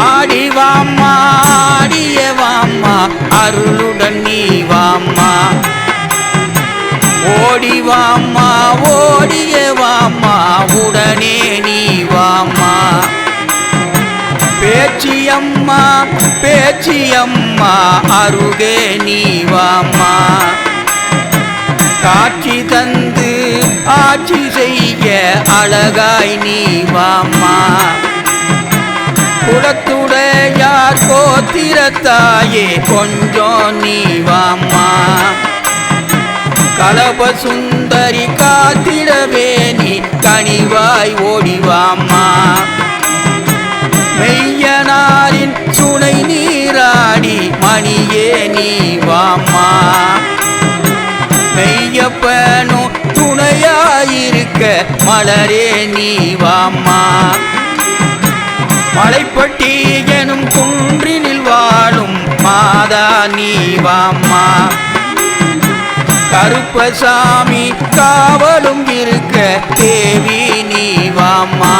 ஆடி வாம்மா ஆடிய வாம்மா அருளுடன் நீ வாம்மா ஓடி வாம்மா ஓடிய வாம்மா உடனே நீ வாம்மா பேச்சியம்மா பேச்சியம்மா அருகே நீ வாம்மா காட்சி தந்து ஆட்சி செய்ய அழகாய் நீ வாம்மா குலத்துடையார் கோத்திரத்தாயே கொஞ்சம் நீ வாம்மா கலப சுந்தரி காத்திடவே நீ கனிவாய் ஓடிவாம்மா மெய்யனாரின் சுனை நீராடி மணியே நீ வாம்மா மெய்யப்பனும் துணையாயிருக்க மலரே நீ வாம்மா மலைப்பட்டி எனும் குன்றினில் வாழும் மாதா நீ வாம்மா கருப்பசாமி காவலும் இருக்க தேவி நீ வாம்மா